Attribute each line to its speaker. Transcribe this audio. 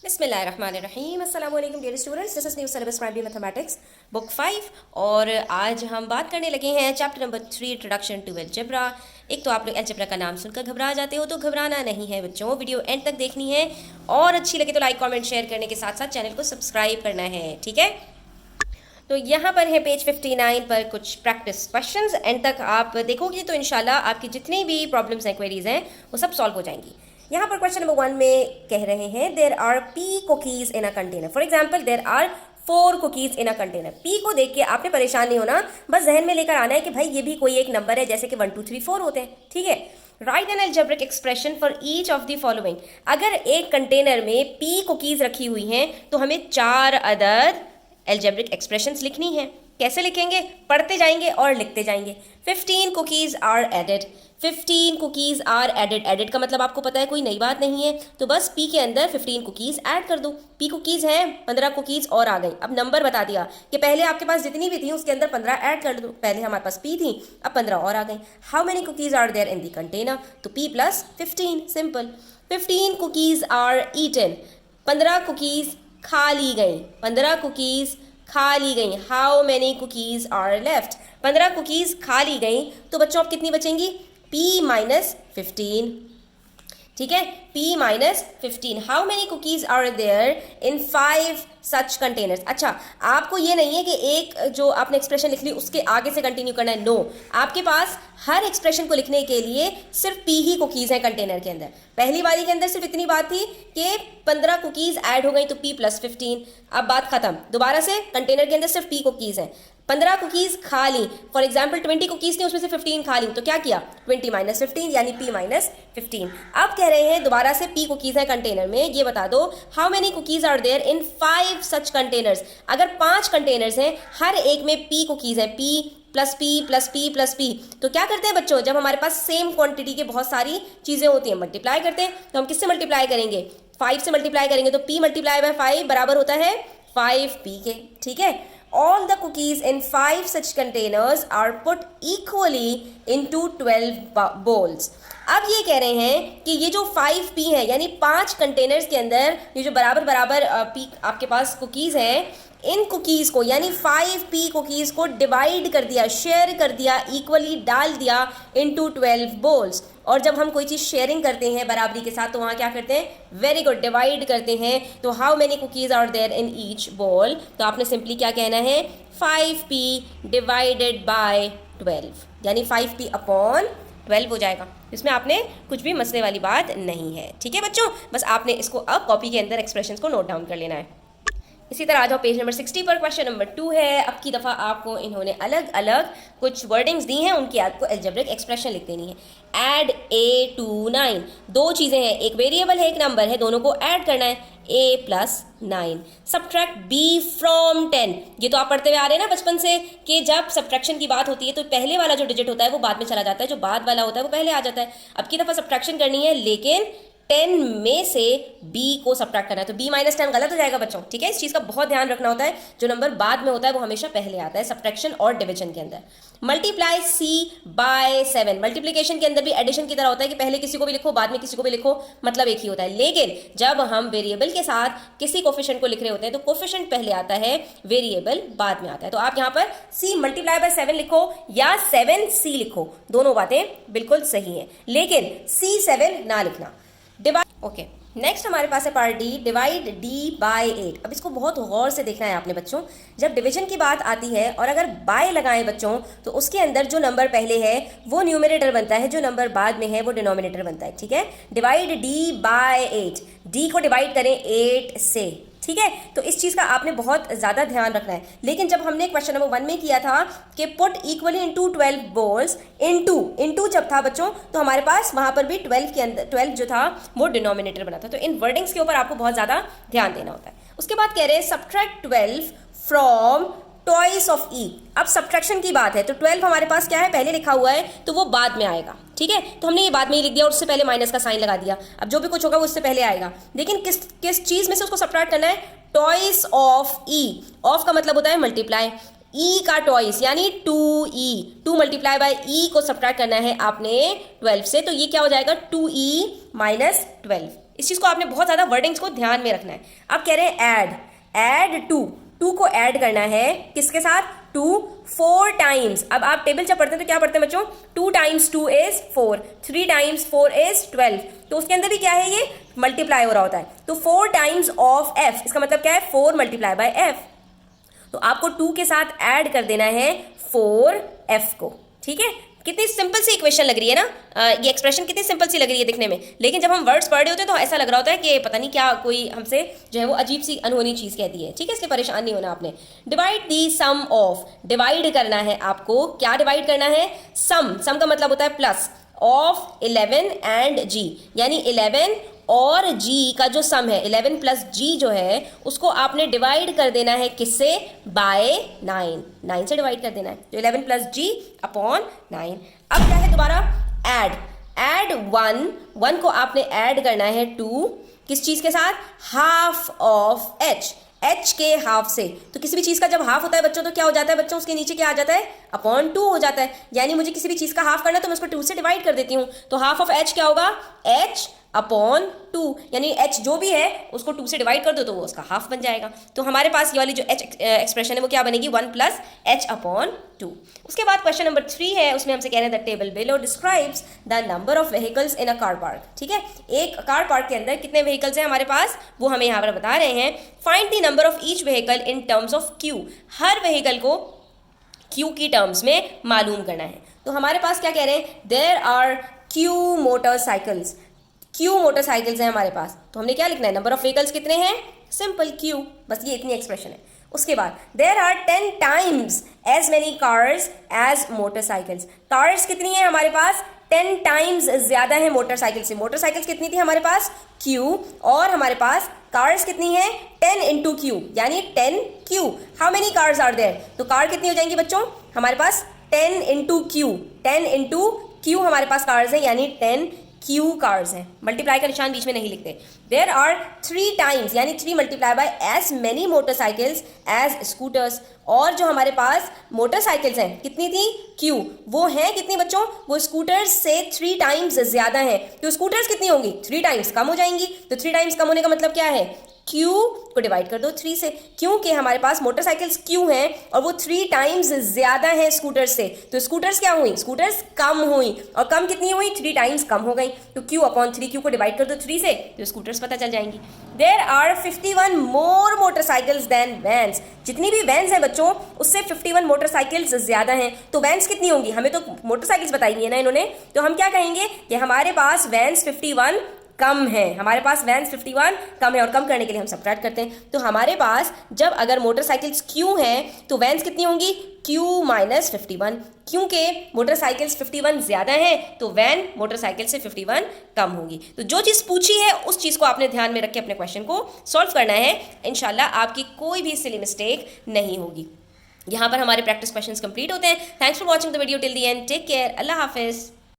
Speaker 1: बिस्मिल्लाहिर्रहमानिर्रहीम अस्सलाम वालेकुम dear students, this is new syllabus primary mathematics book 5 और आज हम बात करने लगे हैं chapter number 3 introduction to algebra. एक तो आप लोग अलजेब्रा का नाम सुनकर घबरा जाते हो, तो घबराना नहीं है बच्चों, वीडियो एंड तक देखनी है और अच्छी लगे तो लाइक कमेंट शेयर करने के साथ साथ चैनल को सब्सक्राइब करना है, ठीक है। तो यहाँ पर है पेज 59 पर कुछ प्रैक्टिस क्वेश्चंस, एंड तक आप देखोगे तो इंशाल्लाह आपकी जितनी भी प्रॉब्लम्स हैं, क्वेरीज हैं, वो सब सॉल्व हो जाएंगी। यहाँ पर क्वेश्चन नंबर 1 में कह रहे हैं there are P cookies in a container. For example there are 4 cookies in a container. P को देख के आपने परेशान नहीं होना, बस जहन में लेकर आना है कि भाई ये भी कोई एक नंबर है, जैसे कि 1 2 3 4 होते हैं, ठीक है। Right N algebraic expression for each of the following. अगर एक कंटेनर में पी कुकीज रखी हुई हैं तो हमें 4 अदद अलजेब्रिक एक्सप्रेशंस लिखनी है। कैसे लिखेंगे? पढ़ते जाएंगे और लिखते जाएंगे। 15 cookies are added. 15 cookies are added. Added का मतलब आपको पता है, कोई नई बात नहीं है, तो बस पी के अंदर 15 कुकीज ऐड कर दो। पी कुकीज हैं, 15 कुकीज और आ गई। अब नंबर बता दिया कि पहले आपके पास जितनी भी थी उसके अंदर 15 ऐड कर दो। पहले हमारे पास पी थी, अब 15 और आ गई। How many cookies are there in the container? तो P plus 15, simple. 15 cookies are eaten. 15 cookies खा ली गई। 15 कुकीज खा ली गई। How many cookies are left? 15 cookies खा ली गई, तो बच्चों अब कितनी बचेंगी? P माइनस 15, ठीक है। P minus 15। How many cookies are there in 5 such containers? अच्छा, आपको ये नहीं है कि एक जो आपने एक्सप्रेशन लिख ली उसके आगे से कंटिन्यू करना है, नो। आपके पास हर एक्सप्रेशन को लिखने के लिए सिर्फ P ही कुकीज है कंटेनर के अंदर। पहली वाली के अंदर सिर्फ इतनी बात थी कि 15 कुकीज ऐड हो गई तो P प्लस 15। अब बात खत्म। दोबारा से कंटेनर के अंदर सिर्फ P कुकीज है। 15 कुकीज खा ली, फॉर एग्जाम्पल 20 कुकीज थी, उसमें से 15 खा ली, तो क्या किया? 20 माइनस 15 यानी P माइनस 15। अब कह रहे हैं दोबारा से P कुकीज है कंटेनर में, ये बता दो how many cookies are there in 5 such containers. अगर 5 कंटेनर्स हैं, हर एक में P कुकीज है, P plus P plus P plus P, तो क्या करते हैं बच्चों, जब हमारे पास सेम क्वांटिटी के बहुत सारी चीजें होती हैं, मल्टीप्लाई करते हैं। तो हम किससे मल्टीप्लाई करेंगे? 5 से मल्टीप्लाई करेंगे, तो P मल्टीप्लाई बाय 5 बराबर होता है 5P के, ठीक है। All the cookies in 5 such containers are put equally into 12 bowls. अब ये कह रहे हैं कि ये जो 5P है, यानी 5 कंटेनर्स के अंदर ये जो बराबर बराबर P आपके पास कुकीज हैं, इन कुकीज को यानी 5P कुकीज को डिवाइड कर दिया, शेयर कर दिया, इक्वली डाल दिया इनटू 12 बोल्स। और जब हम कोई चीज़ शेयरिंग करते हैं बराबरी के साथ, तो वहाँ क्या करते हैं? वेरी गुड, डिवाइड करते हैं। तो how many cookies are there in each bowl? तो आपने सिंपली क्या कहना है? 5P डिवाइडेड बाय 12, यानी 5P अपॉन 12 हो जाएगा। इसमें आपने कुछ भी मसले वाली बात नहीं है, ठीक है बच्चों। बस आपने इसको अब कॉपी के अंदर एक्सप्रेशंस को नोट डाउन कर लेना है। इसी तरह आ जाओ पेज नंबर 60 पर। क्वेश्चन नंबर 2 है। अब की दफ़ा आपको इन्होंने अलग अलग कुछ वर्डिंग्स दी हैं, उनकी आपको अलजेब्रिक एक्सप्रेशन लिख देनी है। Add A to 9। 2 चीज़ें हैं, एक वेरिएबल है, एक नंबर है, दोनों को ऐड करना है। A plus 9। Subtract B from 10। ये तो आप पढ़ते हुए आ रहे हैं ना बचपन से कि जब सब्ट्रैक्शन की बात होती है तो पहले वाला जो डिजिट होता है वो बाद में चला जाता है, जो बाद वाला होता है वो पहले आ जाता है। अब की दफ़ा सब्ट्रैक्शन करनी है, लेकिन 10 में से B को सब्ट्रैक्ट करना है, तो B माइनस 10 गलत हो जाएगा बच्चों, ठीक है। इस चीज़ का बहुत ध्यान रखना होता है, जो नंबर बाद में होता है वो हमेशा पहले आता है सब्ट्रैक्शन और डिवीजन के अंदर। Multiply C bye 7। मल्टीप्लिकेशन के अंदर भी एडिशन की तरह होता है कि पहले किसी को भी लिखो बाद में किसी को भी लिखो, मतलब एक ही होता है। लेकिन जब हम वेरिएबल के साथ किसी कोफिशिएंट को लिख रहे होते हैं तो कोफिशिएंट पहले आता है, वेरिएबल बाद में आता है। तो आप यहाँ पर C मल्टीप्लाई बाय 7 लिखो या 7C लिखो, दोनों बातें बिल्कुल सही है, लेकिन C7 ना लिखना। Divide, okay. नेक्स्ट हमारे पास है part D, divide D by 8। अब इसको बहुत गौर से देखना है आपने बच्चों। जब डिवीजन की बात आती है और अगर बाय लगाएं बच्चों, तो उसके अंदर जो नंबर पहले है वो न्यूमरेटर बनता है, जो नंबर बाद में है वो डिनोमिनेटर बनता है, ठीक है। Divide D by 8। D को डिवाइड करें 8 से, ठीक है। तो इस चीज़ का आपने बहुत ज़्यादा ध्यान रखना है। लेकिन जब हमने क्वेश्चन नंबर 1 में किया था कि put equally into 12 bowls, into जब था बच्चों, तो हमारे पास वहाँ पर भी 12 के अंदर 12 जो था वो डिनोमिनेटर बना था। तो इन वर्डिंग्स के ऊपर आपको बहुत ज़्यादा ध्यान देना होता है। उसके बाद कह रहे हैं subtract 12 from toys of E। अब सब्ट्रैक्शन की बात है तो 12 हमारे पास क्या है, पहले लिखा हुआ है, तो वो बाद में आएगा, ठीक है। तो हमने ये बाद में ही लिख दिया और उससे पहले माइनस का साइन लगा दिया। अब जो भी कुछ होगा वो उससे पहले आएगा, लेकिन किस चीज में से उसको सब्ट्रैक्ट करना है? Toys of E। ऑफ का मतलब होता है मल्टीप्लाई, E का टॉइस यानी 2E। 2 मल्टीप्लाई बाय E को सब्ट्रैक्ट करना है आपने 12 से, तो ये क्या हो जाएगा? 2E minus 12। इस चीज़ को आपने बहुत ज़्यादा वर्डिंग्स को ध्यान में रखना है। अब कह रहे हैं ऐड टू को ऐड करना है किसके साथ, 2 4 टाइम्स। अब आप टेबल जब पढ़ते हैं तो क्या पढ़ते हैं बच्चों, 2 टाइम्स 2 इज 4, 3 टाइम्स 4 इज 12। तो उसके अंदर भी क्या है, ये मल्टीप्लाई हो रहा होता है। तो 4 टाइम्स ऑफ f, इसका मतलब क्या है, 4 मल्टीप्लाई बाय f। तो आपको 2 के साथ ऐड कर देना है 4f को, ठीक है। कितनी सिंपल सी इक्वेशन लग रही है ना, ये एक्सप्रेशन कितनी सिंपल सी लग रही है दिखने में, लेकिन जब हम वर्ड्स पढ़ रहे होते हैं तो ऐसा लग रहा होता है कि पता नहीं क्या कोई हमसे जो है वो अजीब सी अनहोनी चीज़ कह दी है, ठीक है। इसलिए परेशान नहीं होना आपने। Divide the sum of, divide करना है आपको, क्या डिवाइड करना है, सम का मतलब होता है प्लस, ऑफ 11 एंड g, यानी 11 और g का जो सम है, 11 प्लस g जो है उसको आपने डिवाइड कर देना है किससे, बाय 9 से डिवाइड कर देना है। तो 11 प्लस g अपॉन 9। अब क्या है दोबारा, ऐड 1 को आपने ऐड करना है 2 किस चीज के साथ, हाफ ऑफ h के हाफ से। तो किसी भी चीज का जब हाफ होता है बच्चों तो क्या हो जाता है बच्चों, उसके नीचे क्या आ जाता है, अपॉन 2 हो जाता है। यानी मुझे किसी भी चीज का हाफ करना है तो मैं उसको 2 से डिवाइड कर देती हूं। तो हाफ ऑफ h क्या होगा, h अपॉन 2, यानी h जो भी है उसको 2 से डिवाइड कर दो तो वो उसका हाफ बन जाएगा। तो हमारे पास ये वाली जो h एक्सप्रेशन है वो क्या बनेगी, 1 प्लस h अपॉन 2। उसके बाद क्वेश्चन नंबर 3 है, उसमें हमसे कह रहे हैं the table below describes the number of vehicles in a car park, ठीक है। एक कार पार्क के अंदर कितने व्हीकल्स हैं हमारे पास, वो हमें यहाँ पर बता रहे हैं। Find the number of each vehicle in terms of Q, her vehicle को क्यू की टर्म्स में मालूम करना है। तो हमारे पास क्या कह रहे हैं, there are Q motorcycles, Q motorcycles हैं हमारे पास। तो हमने क्या लिखना है, नंबर ऑफ व्हीकल्स कितने हैं, सिंपल क्यू, बस ये इतनी एक्सप्रेशन है। उसके बाद there are 10 times as many cars as motorcycles, cars कितनी है हमारे पास, 10 टाइम्स ज्यादा है मोटरसाइकिल से। मोटरसाइकिल्स कितनी थी हमारे पास, क्यू, और हमारे पास कार्स कितनी है, 10 इंटू क्यू, यानी 10 क्यू। How many cars are there, तो कार कितनी हो जाएंगी बच्चों हमारे पास, 10 इंटू क्यू, 10 इंटू क्यू हमारे पास कार्स है, यानी 10 क्यू कार्स हैं। मल्टीप्लाई का निशान बीच में नहीं लिखते। देयर आर 3 टाइम्स, यानी 3 multiply by as many motorcycles as scooters, और जो हमारे पास मोटरसाइकिल्स हैं कितनी थी, क्यू, वो हैं कितनी बच्चों, वो स्कूटर्स से 3 टाइम्स ज्यादा है। तो स्कूटर्स कितनी होंगी, 3 टाइम्स कम हो जाएंगी। तो 3 टाइम्स कम होने का मतलब क्या है, क्यू को डिवाइड कर दो 3 से, क्योंकि हमारे पास मोटरसाइकिल्स क्यू हैं और वो 3 टाइम्स ज्यादा है स्कूटर्स से। तो स्कूटर्स क्या हुई, स्कूटर्स कम हुई, और कम कितनी हुई, 3 टाइम्स कम हो गई। तो क्यू अपॉन 3, क्यू को डिवाइड कर दो 3 से, तो स्कूटर्स पता चल जाएंगी। There are 51 more motorcycles than vans, जितनी भी वैन्स हैं बच्चों उससे 51 मोटरसाइकिल्स ज्यादा हैं। तो वैन्स कितनी होंगी, हमें तो मोटरसाइकिल्स बताई नहीं है ना इन्होंने, तो हम क्या कहेंगे कि हमारे पास वैन्स 51 कम है, हमारे पास वैन्स 51 कम है, और कम करने के लिए हम सबट्रैक्ट करते हैं। तो हमारे पास जब अगर मोटरसाइकिल्स क्यू हैं तो वैन्स कितनी होंगी, क्यू माइनस 51, क्योंकि मोटरसाइकिल्स 51 ज्यादा हैं तो वैन मोटरसाइकिल से 51 कम होगी। तो जो चीज़ पूछी है उस चीज़ को आपने ध्यान में रख के अपने क्वेश्चन को सॉल्व करना है, इंशाल्लाह आपकी कोई भी सिली मिस्टेक नहीं होगी। यहाँ पर हमारे प्रैक्टिस क्वेश्चंस कंप्लीट होते हैं। Thanks for watching the video till the end, take care, अल्लाह हाफिज़।